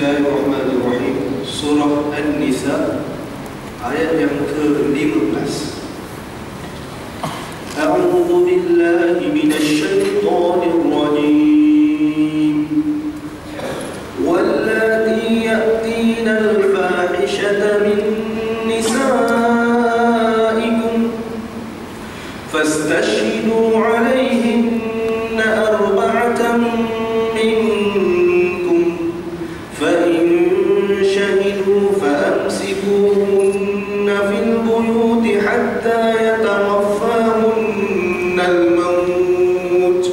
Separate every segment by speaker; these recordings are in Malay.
Speaker 1: Bismillahirrahmanirrahim. Surah An-Nisa ayat yang ke-15. A'udzu billahi minasy syaithanir rajim. Wallati ya'tina al-fahishata min nisaikum fastashhidu 'alayhinna arba'atan فأمسكوهن في البيوت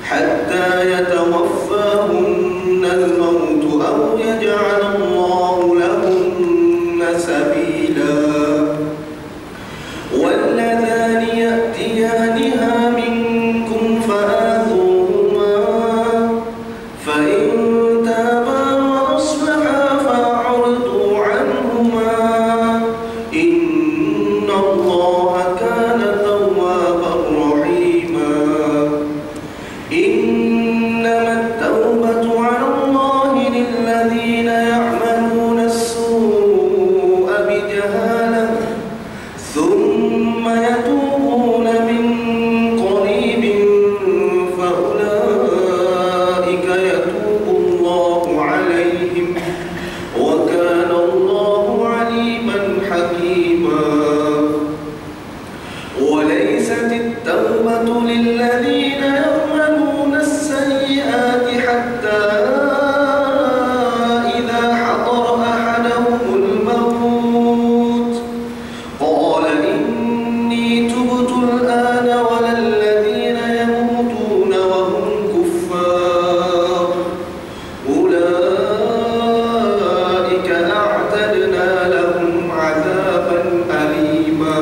Speaker 1: حتى يتوفاهن الموت أو يجعل الله لهن سبيلا واللذان يأتيانها منكم فآذوهما فإن تابا وأصلحا فأعرضوا عنهما إن الله كان توابا رحيما إنما التوبة على الله للذين يعملون السوء بجهالة ثم يتوبون من قريب فأولئك يتوب الله عليهم وكان الله عليما حكيما وليست التوبة للذين يعملون السيئات حتى إذا حضر أحدهم الموت قال إني تبت الآن ولا الذين يموتون وهم كفار أولئك أعتدنا لهم عذابا أليما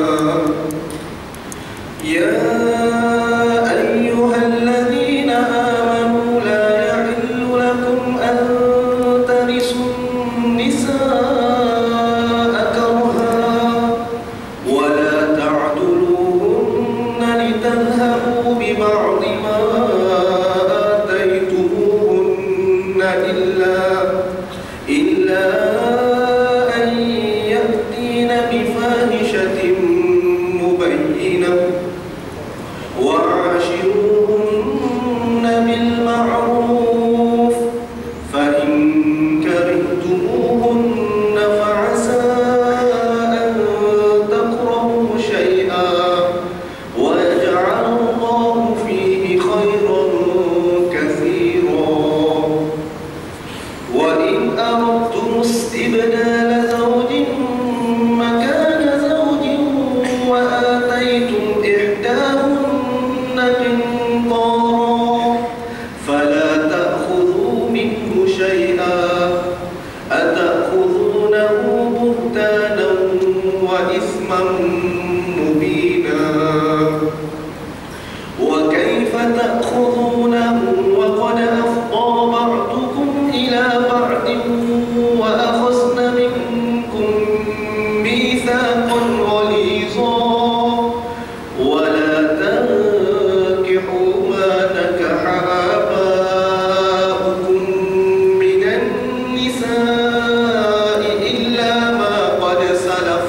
Speaker 1: يا أيها الذين آمنوا لا يحل لكم أن ترثوا النساء كرها ولا تعضلوهن لتذهبوا ببعض ما آتيتموهن إلا أن يأتين بفاحشة مبينة وعاشروهن بالمعروف فإن كرهتموهن فعسى أن تكرهوا شيئا ويجعل الله فيه خيرا كثيرا وإن أردتم استبدال زوج مكان زوج وآتيتم إحداهن قنطارا فلا تأخذوا منه شيئا أتأخذونه بهتانا وإثما مبينا وكيف تأخذونه وقد أفضى بعضكم إلى بعض وأخذن منكم ميثاقا غليظا ولا تنكحوا ما نكح آباؤكم من النساء إلا ما قد سلف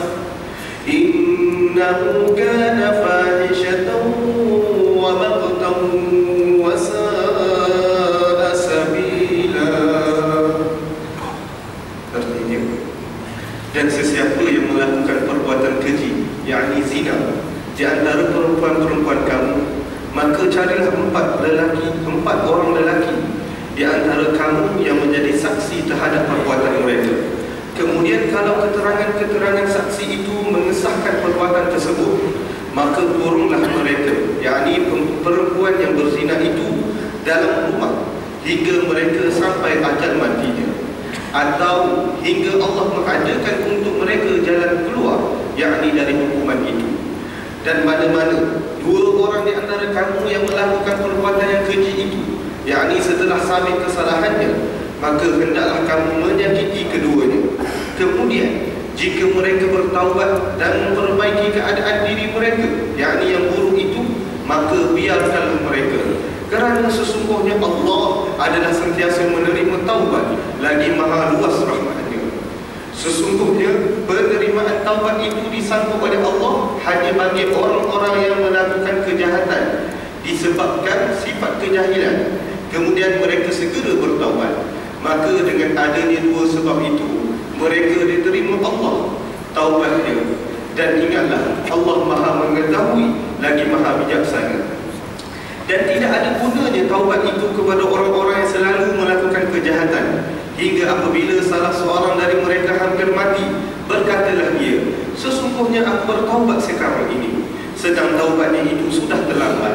Speaker 1: إنه كان فاحشة ومقتا وساء سبيلا. Artinya, dan sesiapa yang melakukan perbuatan keji, yakni zina, di antara perempuan-perempuan kamu, maka carilah empat orang lelaki di antara kamu yang menjadi saksi terhadap perbuatan mereka. Kemudian kalau keterangan-keterangan saksi itu mengesahkan perbuatan tersebut, maka kurunglah mereka, yakni perempuan yang berzina itu dalam rumah hingga mereka sampai ajal matinya, atau hingga Allah mengadakan untuk mereka jalan keluar, yakni dari hukuman itu. Dan mana-mana dua orang di antara kamu yang melakukan perbuatan yang keji itu, yakni setelah sabit kesalahannya, maka hendaklah kamu menyakiti keduanya. Kemudian jika mereka bertaubat dan memperbaiki keadaan diri mereka, yakni yang buruk itu, maka biarkanlah mereka. Kerana sesungguhnya Allah adalah sentiasa menerima taubat, lagi maha luas rahmatnya. Sesungguhnya penerimaan taubat itu disanggup oleh Allah hanya bagi orang-orang yang melakukan kejahatan disebabkan sifat kejahilan, kemudian mereka segera bertaubat. Maka dengan adanya dua sebab itu, mereka diterima Allah taubatnya. Dan ingatlah, Allah maha mengetahui lagi maha bijaksana. Dan tidak ada gunanya taubat itu kepada orang-orang yang selalu melakukan kejahatan, hingga apabila salah seorang dari mereka hampir mati, berkatalah dia, sesungguhnya aku bertaubat sekarang ini, sedang taubatnya itu sudah terlambat.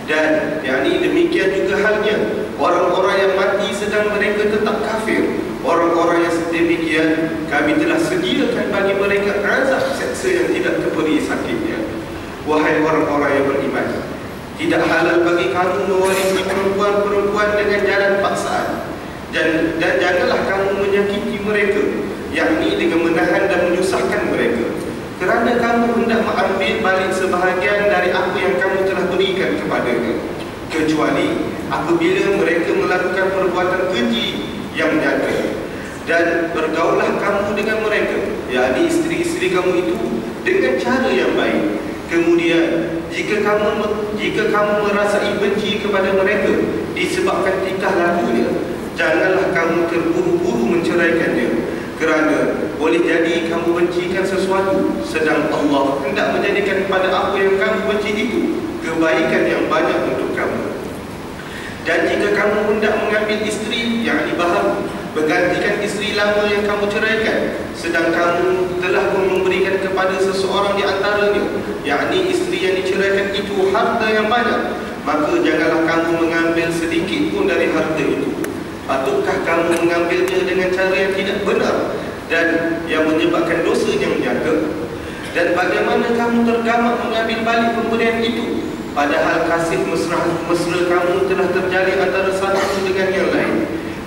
Speaker 1: Dan demikian juga halnya orang-orang yang mati sedang mereka tetap kafir. Orang-orang yang sedemikian kami telah sediakan bagi mereka azab seksa yang tidak terperi sakitnya. Wahai orang-orang yang beriman, tidak halal bagi kamu mewarisi perempuan-perempuan dengan jalan paksaan, dan janganlah kamu menyakiti mereka, yakni dengan menahan dan menyusahkan mereka, kerana kamu hendak mengambil balik sebahagian dari apa yang kamu telah berikan kepadanya, kecuali apabila mereka melakukan perbuatan keji yang nyata. Dan bergaullah kamu dengan mereka, yakni isteri-isteri kamu itu, dengan cara yang baik. Kemudian jika kamu merasai benci kepada mereka disebabkan tingkah lakunya, janganlah kamu terburu-buru menceraikannya, kerana boleh jadi kamu bencikan sesuatu, sedang Allah hendak menjadikan pada apa yang kamu benci itu kebaikan yang banyak untuk kamu. Dan jika kamu hendak mengambil isteri yang baru, menggantikan isteri lama yang kamu ceraikan, sedang kamu telah pun memberikan kepada seseorang di antaranya, yakni isteri yang diceraikan itu, harta yang banyak, maka janganlah kamu mengambil sedikit pun dari harta itu. Patutkah kamu mengambilnya dengan cara yang tidak benar dan yang menyebabkan dosa yang nyata? Dan bagaimana kamu tergamak mengambil balik pemberian itu, padahal kasih mesra kamu telah terjalin antara satu dengan yang lain,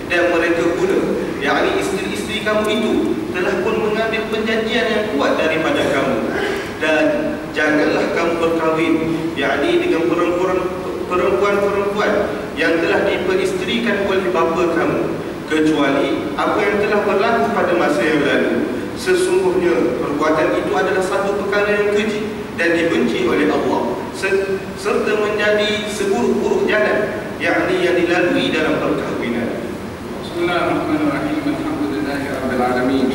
Speaker 1: dan mereka pula, yakni isteri-isteri kamu itu, telah pun mengambil perjanjian yang kuat daripada kamu. Dan janganlah kamu berkahwin, yakni dengan perempuan-perempuan yang telah diperistrikan oleh bapa kamu, kecuali apa yang telah berlaku pada masa yang lalu. Sesungguhnya perbuatan itu adalah satu perkara yang keji dan dibenci oleh Allah, serta menjadi seburuk-buruk jalan, yakni yang dilalui dalam perkahwinan.
Speaker 2: Bismillahirrahmanirrahim. Alhamdulillahirabbil alamin.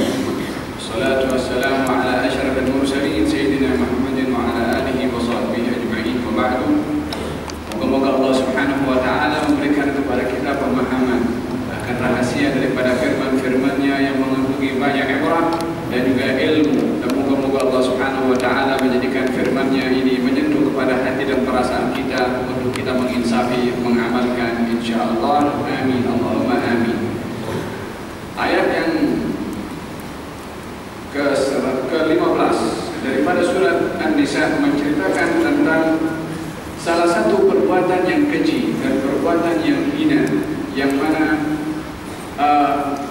Speaker 2: Wassalatu wassalamu ala asyrafil mursalin sayyidina Muhammadin wa ala alihi wa sahbihi ajma'in. Wa ba'du. Moga-moga Allah Subhanahu wa taala memberikan kepada kita pemahaman akan rahasia daripada firman-firman-Nya yang mengandungi banyak ibrah dan juga ilmu. Dan moga-moga Allah Subhanahu wa taala menjadikan firman-Nya ini menyentuh kepada hati dan perasaan kita untuk kita menginsafi, mengamalkan, insyaallah. Amin. Allahumma amin. Ayat yang ke-15 daripada surat An-Nisa menceritakan tentang salah satu perbuatan yang keji dan perbuatan yang hina, yang mana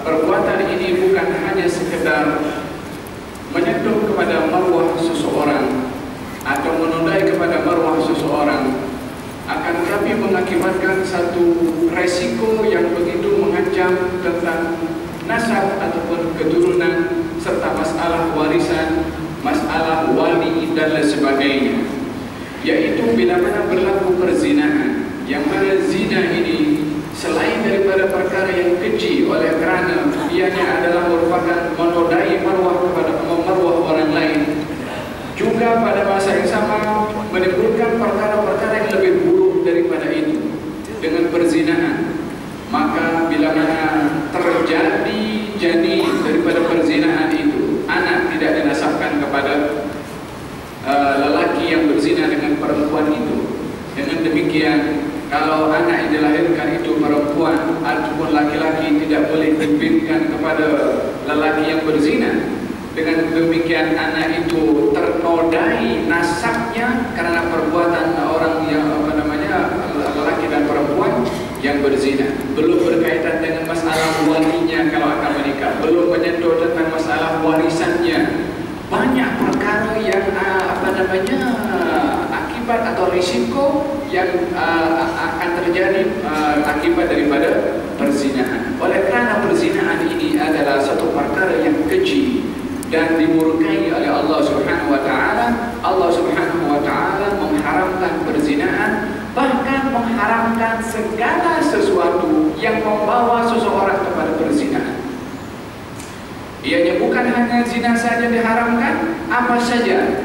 Speaker 2: perbuatan ini bukan hanya sekedar menyentuh kepada marwah seseorang atau menodai kepada marwah seseorang, akan tetapi mengakibatkan satu resiko yang begitu mengancam tentang nasab ataupun keturunan, serta masalah warisan, masalah wali dan lain sebagainya, yaitu bila mana berlaku perzinahan, yang mana zina ini selain daripada perkara yang keji oleh kerana ianya adalah merupakan menodai marwah kepada marwah orang lain, juga pada masa yang sama menimbulkan perkara-perkara yang lebih buruk daripada itu dengan perzinahan. Maka bila mana terjadi janin daripada perzinahan itu, anak tidak dinasabkan kepada lelaki yang berzina dengan perempuan itu. Dengan demikian, kalau anak yang dilahirkan itu perempuan ataupun laki-laki, tidak boleh diberikan kepada lelaki yang berzina. Dengan demikian anak itu ternodai nasabnya karena perbuatan orang yang lelaki dan perempuan yang berzina. Belum berkaitan dengan masalah walinya kalau akan menikah, belum menyentuh tentang masalah warisannya. Banyak perkara yang akibat atau risiko yang akan terjadi akibat daripada perzinahan. Oleh kerana perzinahan ini adalah satu perkara yang keji dan dimurkai oleh Allah Subhanahu wa taala. Allah Subhanahu wa taala mengharamkan perzinahan, bahkan mengharamkan segala sesuatu yang membawa seseorang kepada perzinahan. Ianya bukan hanya zina saja diharamkan, apa saja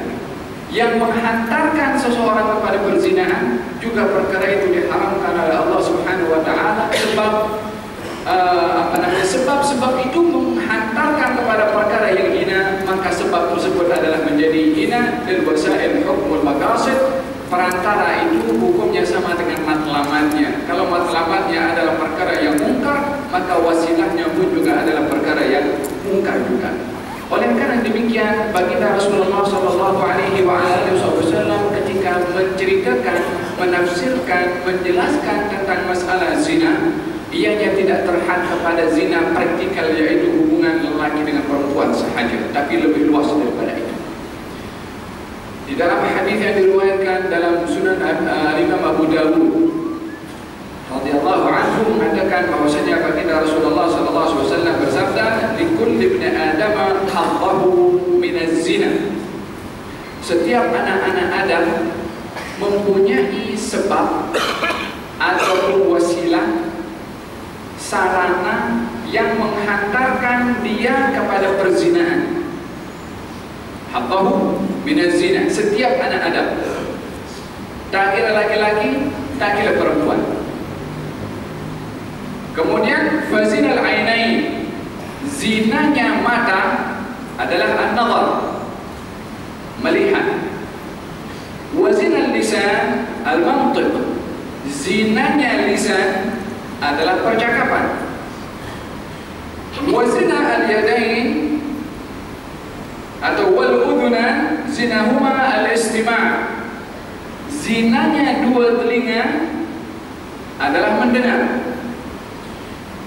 Speaker 2: yang menghantarkan seseorang kepada perzinahan juga perkara itu diharamkan oleh Allah Subhanahu wa taala. Sebab itu menghantarkan kepada perkara yang hina, maka sebab tersebut adalah menjadi hina. Dan wasail hukmul maqasid, perantara itu hukumnya sama dengan matlamatnya. Kalau matlamatnya adalah perkara yang mungkar, maka wasilahnya pun juga adalah perkara yang mungkar juga. Oleh karena demikian, baginda Rasulullah SAW ketika menceritakan, menafsirkan, menjelaskan tentang masalah zina, ianya tidak terhad kepada zina praktikal, yaitu hubungan lelaki dengan perempuan sahaja, tapi lebih luas daripada itu. Di dalam hadis yang diriwayatkan dalam Sunan Imam Abu Dawud radhiyallahu anhu mengatakan bahwasanya baginda Rasulullah SAW bersabda, "Likulli ibni Adam haddahu minaz zina." Setiap anak-anak Adam mempunyai sebab ataupun wasilah, sarana yang menghantarkan dia kepada perzinahan. Haddahu minaz zina. Setiap anak Adam, tak kira laki-laki, tak kira perempuan. Kemudian fazinal ainain, zinanya mata adalah an-nazar, melihat. Wazinal lisan al-mantiq, zinanya lisan adalah percakapan. Wazina al-yadain atau wal udhunan zinahuma al-istima', zinanya dua telinga adalah mendengar.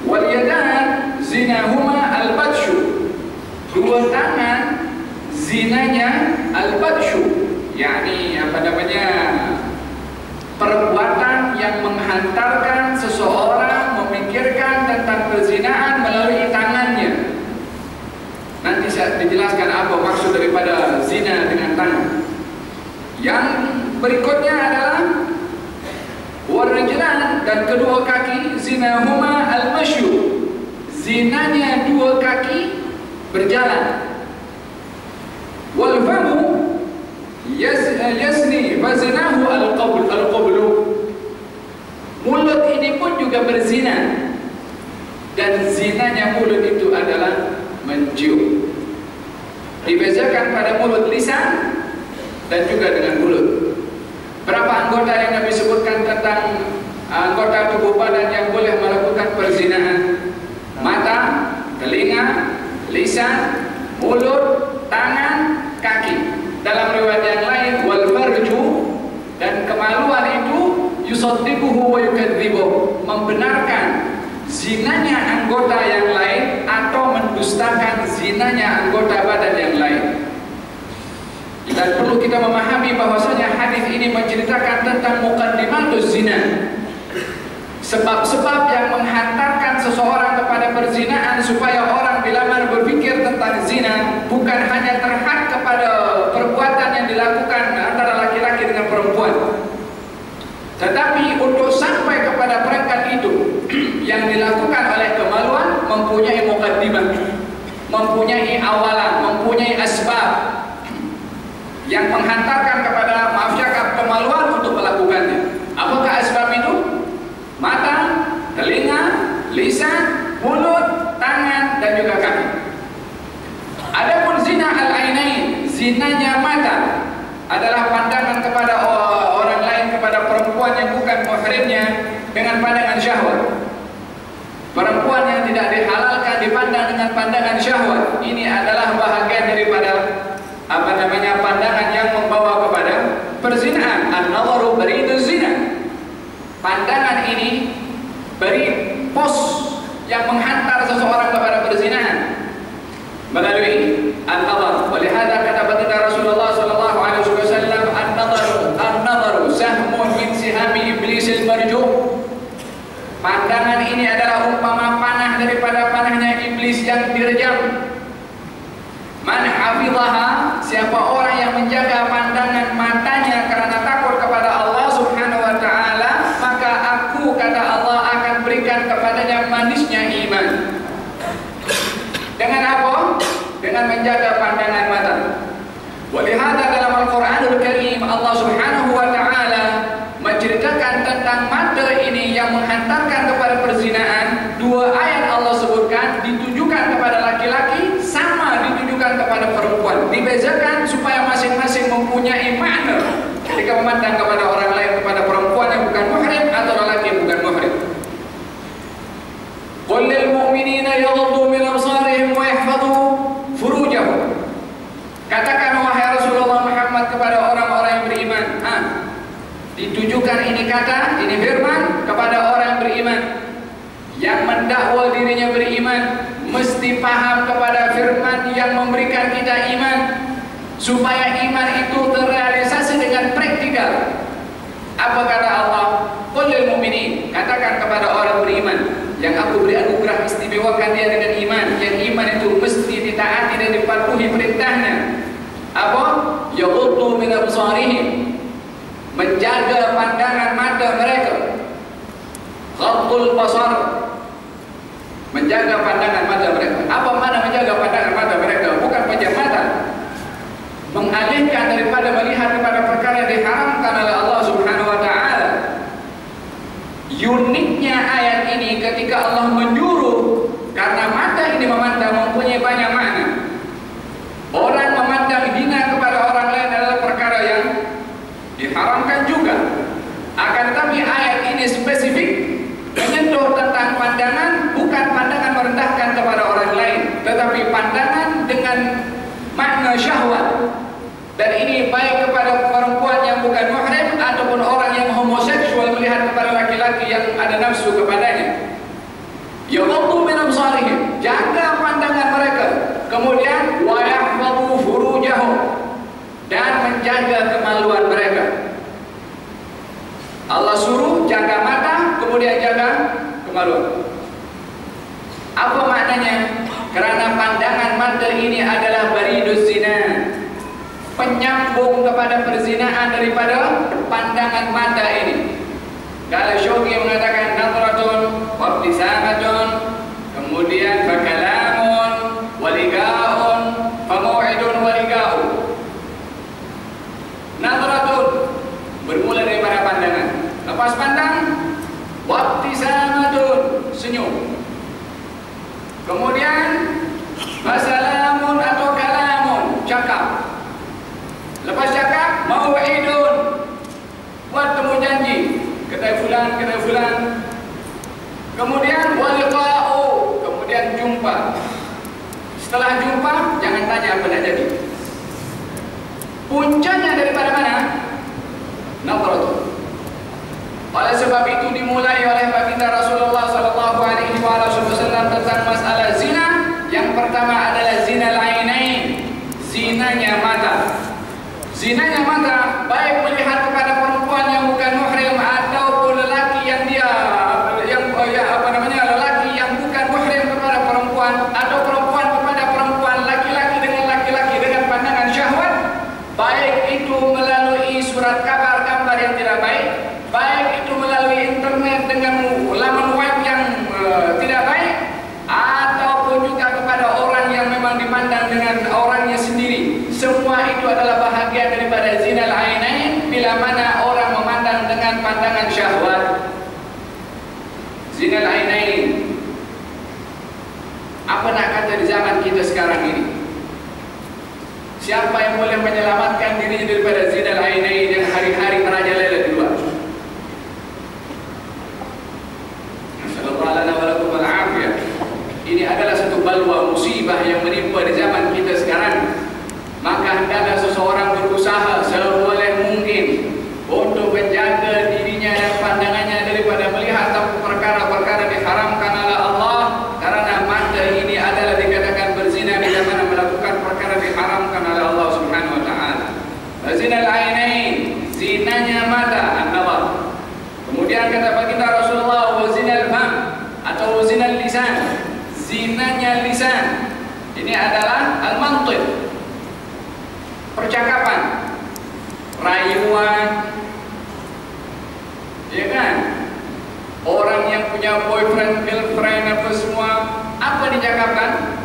Speaker 2: Wal yadan zinahuma al-batshu, dua tangan zinanya al-batshu, yakni perbuatan yang menghantarkan seseorang memikirkan tentang perzinahan melalui tangannya. Nanti saya dijelaskan apa maksud daripada zina dengan tangan. Yang berikutnya adalah warajlan, dan kedua kaki, zinahuma al-mashyu, zinanya dua kaki berjalan. Wal famu yazni fazinahu al-qablu, mulut ini pun juga berzina, dan zinanya mulut itu adalah mencium. Dibezakan pada mulut lisan dan juga dengan mulut. Berapa anggota yang Nabi sebutkan tentang anggota tubuh badan yang boleh melakukan perzinahan? Mata, telinga, lisan, mulut, tangan, kaki. Dalam riwayat yang lain, wal farju, dan kemaluan itu yusaddiquhu wa yukadzibuhu, membenarkan zinanya anggota yang lain atau mendustakan zinanya anggota badan yang lain. Dan perlu kita memahami bahwasanya hadis ini menceritakan tentang muqaddimatuz zina, sebab-sebab yang menghantarkan seseorang kepada perzinahan, supaya orang bila mana berpikir tentang zina bukan hanya terhad kepada perbuatan yang dilakukan antara laki-laki dengan perempuan, tetapi untuk sampai kepada peringkat itu yang dilakukan oleh kemaluan mempunyai muqaddimah, mempunyai awalan, mempunyai asbab yang menghantarkan kepada kemaluan untuk melakukannya. Apakah asbab itu? Mata, telinga, lisan, mulut, tangan, dan juga kaki. Adapun zina al-ainain, zinanya mata adalah pandangan kepada orang lain, kepada perempuan yang bukan muhrimnya dengan pandangan syahwat. Perempuan yang tidak dihalalkan dipandang dengan pandangan syahwat, ini adalah bahagian daripada pandangan yang membawa kepada perzinahan. An-nazaru baridu zina. Pandangan ini beri pos yang menghantar seseorang kepada perzinahan melalui an-nazar. Oleh hada kata baginda Rasulullah sallallahu alaihi wasallam, an-nazaru hafidhaha, siapa orang yang menjaga pandangan matanya karena takut kepada Allah Subhanahu wa taala, maka aku, kata Allah, akan berikan kepadanya manisnya iman. Dengan apa? Dengan menjaga pandangan mata. Walihada dalam Al-Quranul Karim Allah Subhanahu wa taala menceritakan tentang mata ini yang menghantarkan kepada perzinaan. Dua ayat Allah sebutkan ditujukan kepada laki-laki, sama ditujukan kepada perempuan. Dibezakan supaya masing-masing mempunyai makna ketika memandang kepada orang lain, kepada perempuan yang bukan muhrim atau lelaki yang bukan muhrim. Qul lil mu'minina yaghuddu min absarihim wa yahfadhu furujahum. Katakan wahai Rasulullah Muhammad kepada orang-orang yang beriman, ditujukan ini kata, ini firman kepada orang yang beriman, yang mendakwa dirinya beriman, mesti paham kepada firman yang memberikan kita iman, supaya iman itu terrealisasi dengan praktikal. Apa kata Allah? Qul lil mu'minin, katakan kepada orang beriman, yang aku beri anugerah istimewakan dia dengan iman, yang iman itu mesti ditaati dan dipatuhi perintahnya. Apa? Yaghuddu min absarihim, menjaga pandangan mata mereka. Ghaddul basar, menjaga pandangan mata mereka. Apa makna menjaga pandangan mata mereka? Bukan pejam mata, mengalihkan daripada melihat kepada perkara yang diharamkan oleh Allah Subhanahu wa taala. Uniknya ayat ini ketika Allah menyuruh, karena mata ini memandang mempunyai banyak makna. Orang memandang hina kepada orang lain adalah perkara yang diharamkan juga. Akan tetapi ayat ini spesifik menyentuh tentang pandangan, bukan pandangan merendahkan kepada orang lain, tetapi pandangan dengan makna syahwat. Dan ini baik kepada perempuan yang bukan muhrim ataupun orang yang homoseksual melihat kepada laki-laki yang ada nafsu kepadanya. Yaghuddu min absarihim, jaga pandangan mereka. Kemudian wa yahfadhu furujahum, dan menjaga kemaluan mereka. Allah suruh jaga mata, kemudian jaga kemaluan. Apa maknanya? Karena pandangan mata ini adalah bariduz zina, penyambung kepada perzinaan daripada pandangan mata ini. Kalau Syuqi mengatakan nadratun wa ibtisamatun, kemudian fakalamun waligaun famu'idun waligau. Nadratun bermula daripada pandangan, lepas pandang wa ibtisamatun, senyum. Kemudian fasalamun atau kalamun, cakap. Lepas cakap, mau'idun, buat temu janji, kedai fulan, kedai fulan. Kemudian waliqa'u, kemudian jumpa. Setelah jumpa, jangan tanya apa nak jadi. Puncanya daripada mana? Nadratun. Oleh sebab itu dimulai oleh baginda Rasulullah SAW tentang masalah zina. Yang pertama adalah zina al-ainain, zinanya mata. Zinanya mata, baik melihat kepada perempuan yang bukan muhrim ataupun lelaki yang lelaki yang bukan muhrim kepada perempuan, atau perempuan kepada perempuan, laki-laki dengan laki-laki dengan pandangan syahwat, baik itu melalui surat kabar gambar yang tidak baik, baik itu melalui internet dengan laman web yang tidak baik, ataupun juga kepada orang yang memang dipandang dengan orangnya sendiri. Semua itu adalah bahagian daripada zina al-ainain, bila mana orang memandang dengan pandangan syahwat. Zina al-ainain, apa nak kata di zaman kita sekarang ini? Siapa yang boleh menyelamatkan dirinya daripada zina al-ainain yang hari-hari merajalela di luar? Ini adalah satu balwa musibah yang menimpa di zaman kita sekarang. Maka hendaklah seseorang berusaha seboleh mungkin untuk menjaga dirinya dan pandangannya daripada melihat perkara-perkara diharamkan oleh Allah, karena mata ini adalah dikatakan berzina bila mana melakukan perkara diharamkan oleh Allah Subhanahu wa taala. Zina al-ainain, zinanya mata, an-nazar. Kemudian kata baginda Rasulullah, wa zina al-fam atau zina al-lisan, zinanya lisan. Ini adalah al-mantiq, punya boyfriend, girlfriend, apa semua, apa dicakapkan?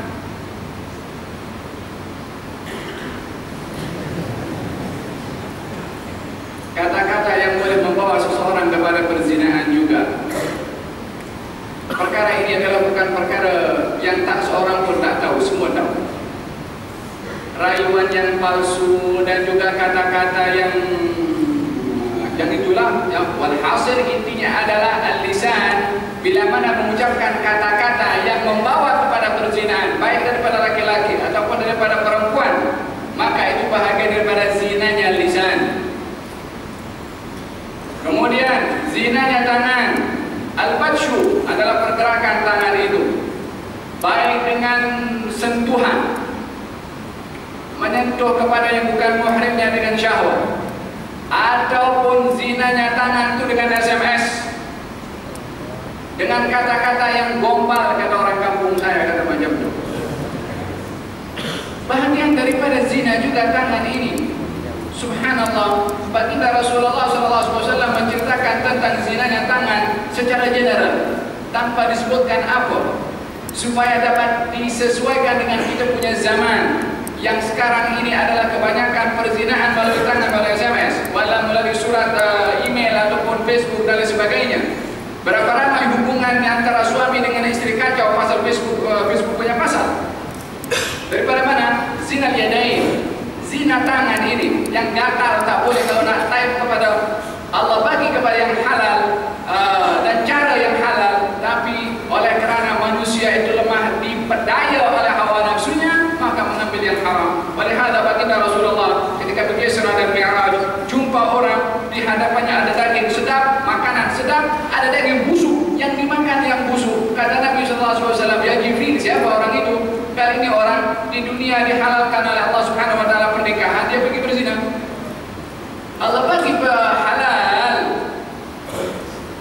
Speaker 2: Kata-kata yang boleh membawa seseorang kepada perzinahan juga. Perkara ini adalah bukan perkara yang tak seorang pun tak tahu, semua tahu. Rayuan yang palsu dan juga kata-kata yang itulah yang walhasil intinya adalah al-lisan. Bila mana mengucapkan kata-kata yang membawa kepada perzinahan, baik daripada laki-laki ataupun daripada perempuan, maka itu bahagian daripada zinanya lisan. Kemudian zinanya tangan. Al-batshu adalah pergerakan tangan itu, baik dengan sentuhan, menyentuh kepada yang bukan muhrimnya dengan syahwat, ataupun zinanya tangan itu dengan SMS, dengan kata-kata yang gombal, kata orang kampung saya, kata macam itu. Bahagian daripada zina juga tangan ini. Subhanallah, baginda Rasulullah SAW menceritakan tentang zinanya tangan secara general, tanpa disebutkan apa, supaya dapat disesuaikan dengan kita punya zaman yang sekarang ini adalah kebanyakan perzinahan melalui tangan, melalui SMS, melalui surat email ataupun Facebook dan lain sebagainya. Berapa ramai hubungan antara suami dengan istri kacau pasal Facebook punya pasal. Daripada mana? Zina yadain. Zina tangan ini yang gatal, tak boleh kalau nak type kepada Allah, bagi kepada yang halal dan cara yang halal, tapi oleh kerana manusia itu lemah, dipedaya oleh hawa nafsunya, maka mengambil yang haram. Oleh hal baginda Rasulullah ketika pergi Isra dan Mi'raj, jumpa orang di hadapannya ada daging sedap, makanan sedap, ada daging busuk yang dimakan yang busuk. Kata Nabi SAW, ya Jibril, siapa orang itu? Kali ini orang di dunia dihalalkan oleh Allah Subhanahu Wa Taala pernikahan, dia pergi berzina. Allah bagi halal.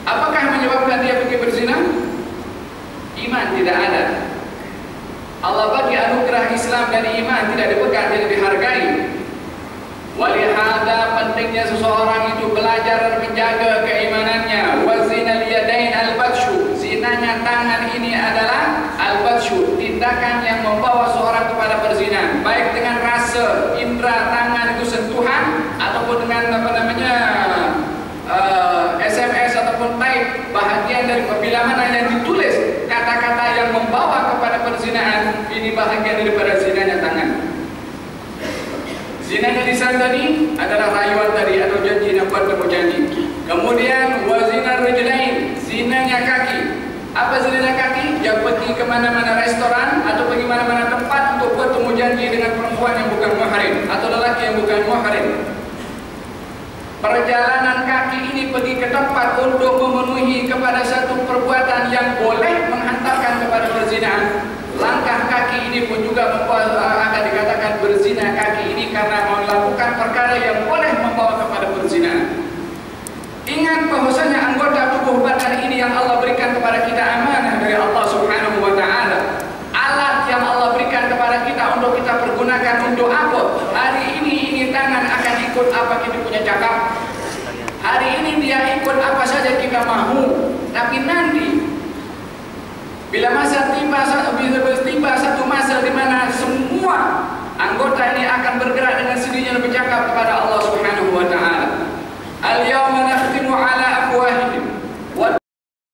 Speaker 2: Apakah menyebabkan dia pergi berzina? Iman tidak ada. Allah bagi anugerah Islam dan iman tidak dipegang, tidak dihargai. Walihada pentingnya seseorang itu belajar dan menjaga keimanannya. Wazinal yadain al-batshu. Zinanya tangan ini adalah al-batshu, tindakan yang membawa seorang kepada perzinahan, baik dengan rasa indera tangan itu sentuhan, ataupun dengan SMS ataupun type, bahagian dari bila mana yang ditulis kata-kata yang membawa kepada perzinahan, ini bahagian daripada zinanya tangan. Zinanya lisan tadi adalah rayuan tadi atau janji dan buat temu janji. Kemudian wazinar rijlain, zinanya kaki. Apa zinanya kaki? Yang pergi ke mana-mana restoran atau pergi mana-mana tempat untuk bertemu janji dengan perempuan yang bukan muhrim atau lelaki yang bukan muhrim. Perjalanan kaki ini pergi ke tempat untuk memenuhi kepada satu perbuatan yang boleh menghantarkan kepada perzinahan. Langkah kaki ini pun juga akan dikatakan berzina kaki ini karena melakukan perkara yang boleh membawa kepada perzinahan. Ingat bahwasanya anggota tubuh badan ini yang Allah berikan kepada kita amanah dari Allah Subhanahu Wa Taala. Alat yang Allah berikan kepada kita untuk kita pergunakan untuk apa? Hari ini tangan akan ikut apa kita punya cakap. Hari ini dia ikut apa saja kita mahu. Tapi nanti bila tiba satu masa di mana semua anggota ini akan bergerak dengan sendirinya bercakap kepada Allah